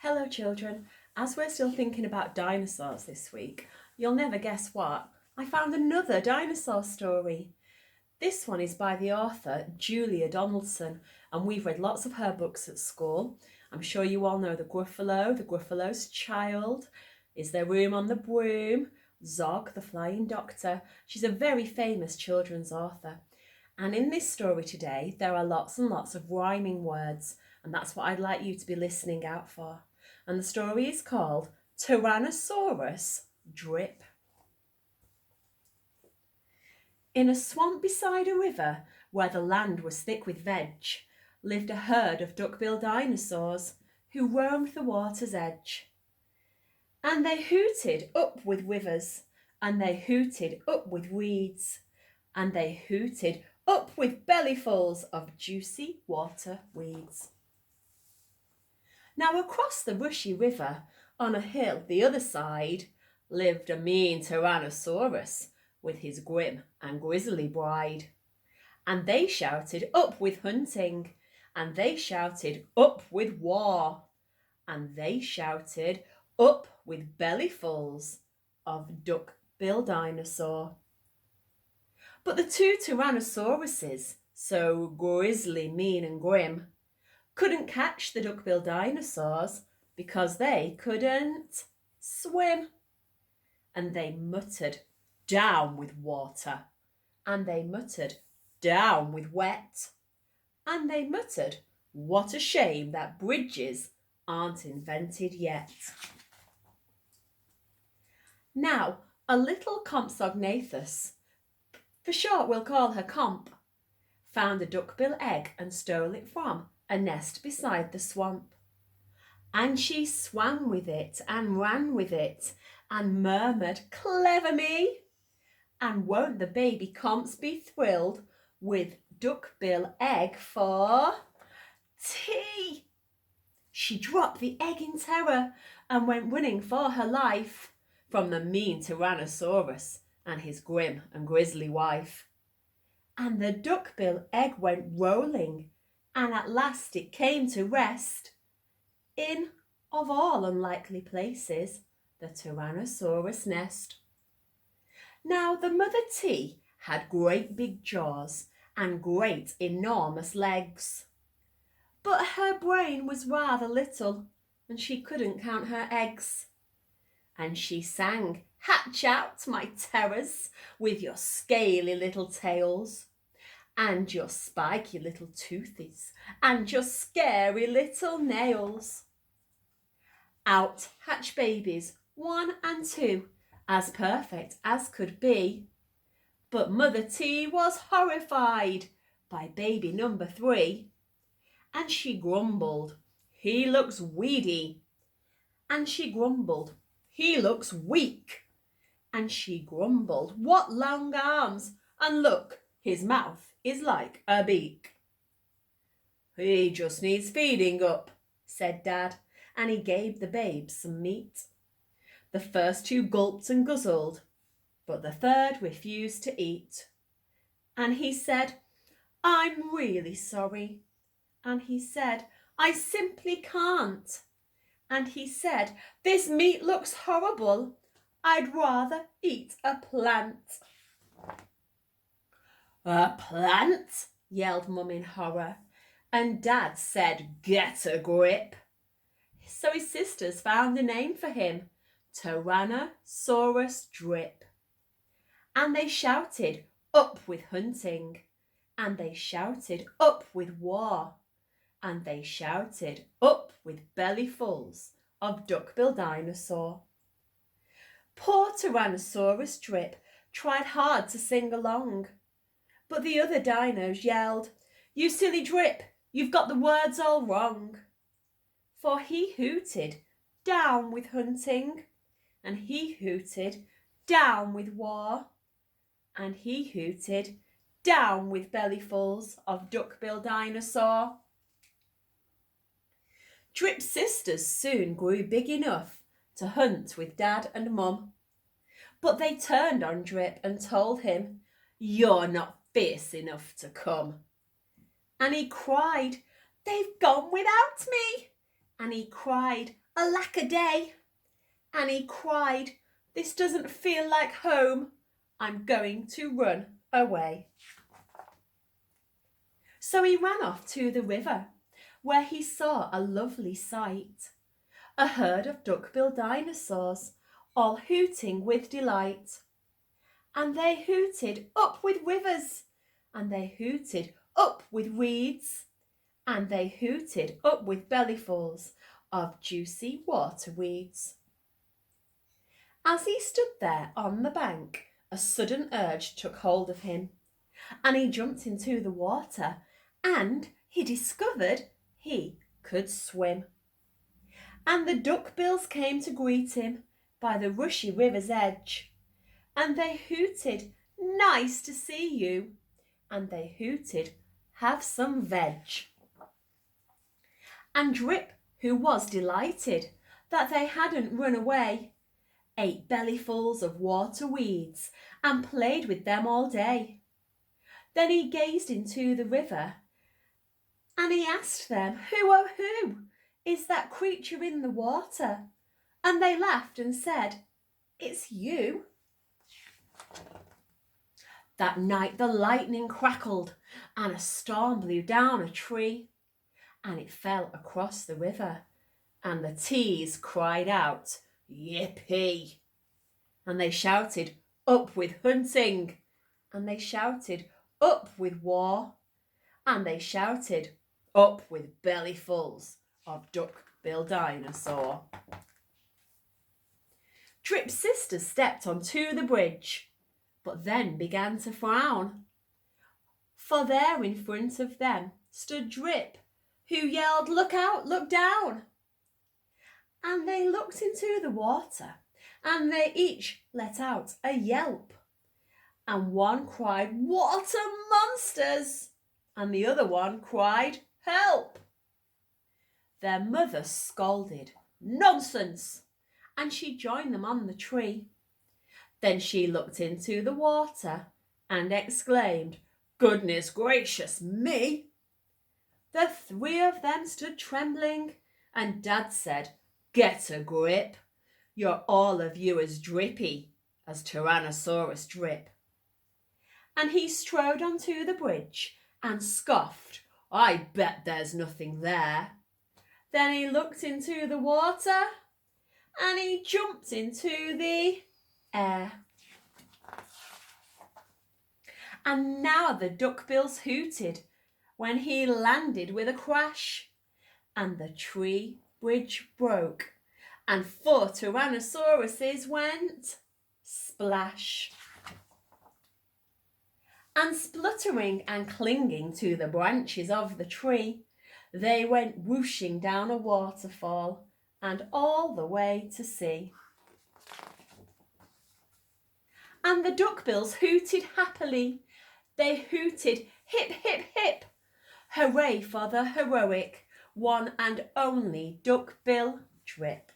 Hello children, as we're still thinking about dinosaurs this week, you'll never guess what, I found another dinosaur story. This one is by the author Julia Donaldson, and we've read lots of her books at school. I'm sure you all know the Gruffalo's Child, Is There Room on the Broom, Zog, the Flying Doctor. She's a very famous children's author. And in this story today, there are lots and lots of rhyming words, and that's what I'd like you to be listening out for. And the story is called Tyrannosaurus Drip. In a swamp beside a river, where the land was thick with veg, lived a herd of duck-billed dinosaurs who roamed the water's edge. And they hooted up with rivers, and they hooted up with reeds, and they hooted up with bellyfuls of juicy water weeds. Now across the rushy river, on a hill the other side, lived a mean Tyrannosaurus with his grim and grisly bride. And they shouted up with hunting, and they shouted up with war, and they shouted up with bellyfuls of duck-bill dinosaur. But the two Tyrannosauruses, so grisly, mean and grim, couldn't catch the duck-bill dinosaurs because they couldn't swim. And they muttered, down with water. And they muttered, down with wet. And they muttered, what a shame that bridges aren't invented yet. Now, a little Compsognathus, for short we'll call her Comp, found a duckbill egg and stole it from a nest beside the swamp. And she swam with it and ran with it and murmured, clever me! And won't the baby Comps be thrilled with duckbill egg for tea? She dropped the egg in terror and went running for her life from the mean Tyrannosaurus and his grim and grisly wife. And the duckbill egg went rolling, and at last it came to rest in, of all unlikely places, the Tyrannosaurus nest. Now the mother T had great big jaws and great enormous legs, but her brain was rather little, and she couldn't count her eggs. And she sang, hatch out, my terrors, with your scaly little tails, and your spiky little toothies, and your scary little nails. Out hatch babies, 1 and 2, as perfect as could be. But Mother T was horrified by baby number 3, and she grumbled, he looks weedy. And she grumbled, he looks weak. And she grumbled, what long arms, and look, his mouth is like a beak. He just needs feeding up, said Dad, and he gave the babes some meat. The first 2 gulped and guzzled, but the third refused to eat. And he said, I'm really sorry. And he said, I simply can't. And he said, this meat looks horrible. I'd rather eat a plant. A plant? Yelled Mum in horror. And Dad said, get a grip. So his sisters found a name for him, Tyrannosaurus Drip. And they shouted, up with hunting. And they shouted, up with war. And they shouted, up with bellyfuls of duck-bill dinosaur. Poor Tyrannosaurus Drip tried hard to sing along, but the other dinos yelled, you silly Drip, you've got the words all wrong. For he hooted, down with hunting, and he hooted, down with war, and he hooted, down with bellyfuls of duck-bill dinosaur. Drip's sisters soon grew big enough to hunt with Dad and Mum, but they turned on Drip and told him, you're not fierce enough to come. And he cried, they've gone without me. And he cried, "Alack a day!" and he cried, "This doesn't feel like home. I'm going to run away." So he ran off to the river, where he saw a lovely sight. A herd of duck-billed dinosaurs, all hooting with delight. And they hooted up with rivers, and they hooted up with weeds, and they hooted up with bellyfuls of juicy water weeds. As he stood there on the bank, a sudden urge took hold of him, and he jumped into the water, and he discovered he could swim. And the duckbills came to greet him by the rushy river's edge, and they hooted, "Nice to see you," and they hooted, "Have some veg." And Drip, who was delighted that they hadn't run away, ate bellyfuls of water weeds and played with them all day. Then he gazed into the river and he asked them, "Who, oh who, is that creature in the water?" And they laughed and said, "It's you." That night the lightning crackled and a storm blew down a tree, and it fell across the river, and the teas cried out, "Yippee!" And they shouted, "Up with hunting!" And they shouted, "Up with war!" And they shouted, "Up with bellyfuls of duck-billed dinosaur." Drip's sister stepped onto the bridge, but then began to frown. For there in front of them stood Drip, who yelled, "Look out, look down!" And they looked into the water, and they each let out a yelp. And one cried, "Water monsters!" And the other one cried, "Help!" Their mother scolded, "Nonsense!" and she joined them on the tree. Then she looked into the water and exclaimed, "Goodness gracious me!" The three of them stood trembling, and Dad said, "Get a grip. You're all of you as drippy as Tyrannosaurus Drip." And he strode onto the bridge and scoffed, "I bet there's nothing there." Then he looked into the water and he jumped into the air. And now the duckbills hooted when he landed with a crash, and the tree bridge broke, and 4 Tyrannosauruses went splash. And spluttering and clinging to the branches of the tree, they went whooshing down a waterfall and all the way to sea. And the duckbills hooted happily. They hooted, "Hip, hip, hip! Hooray for the heroic one and only Duckbill Drip."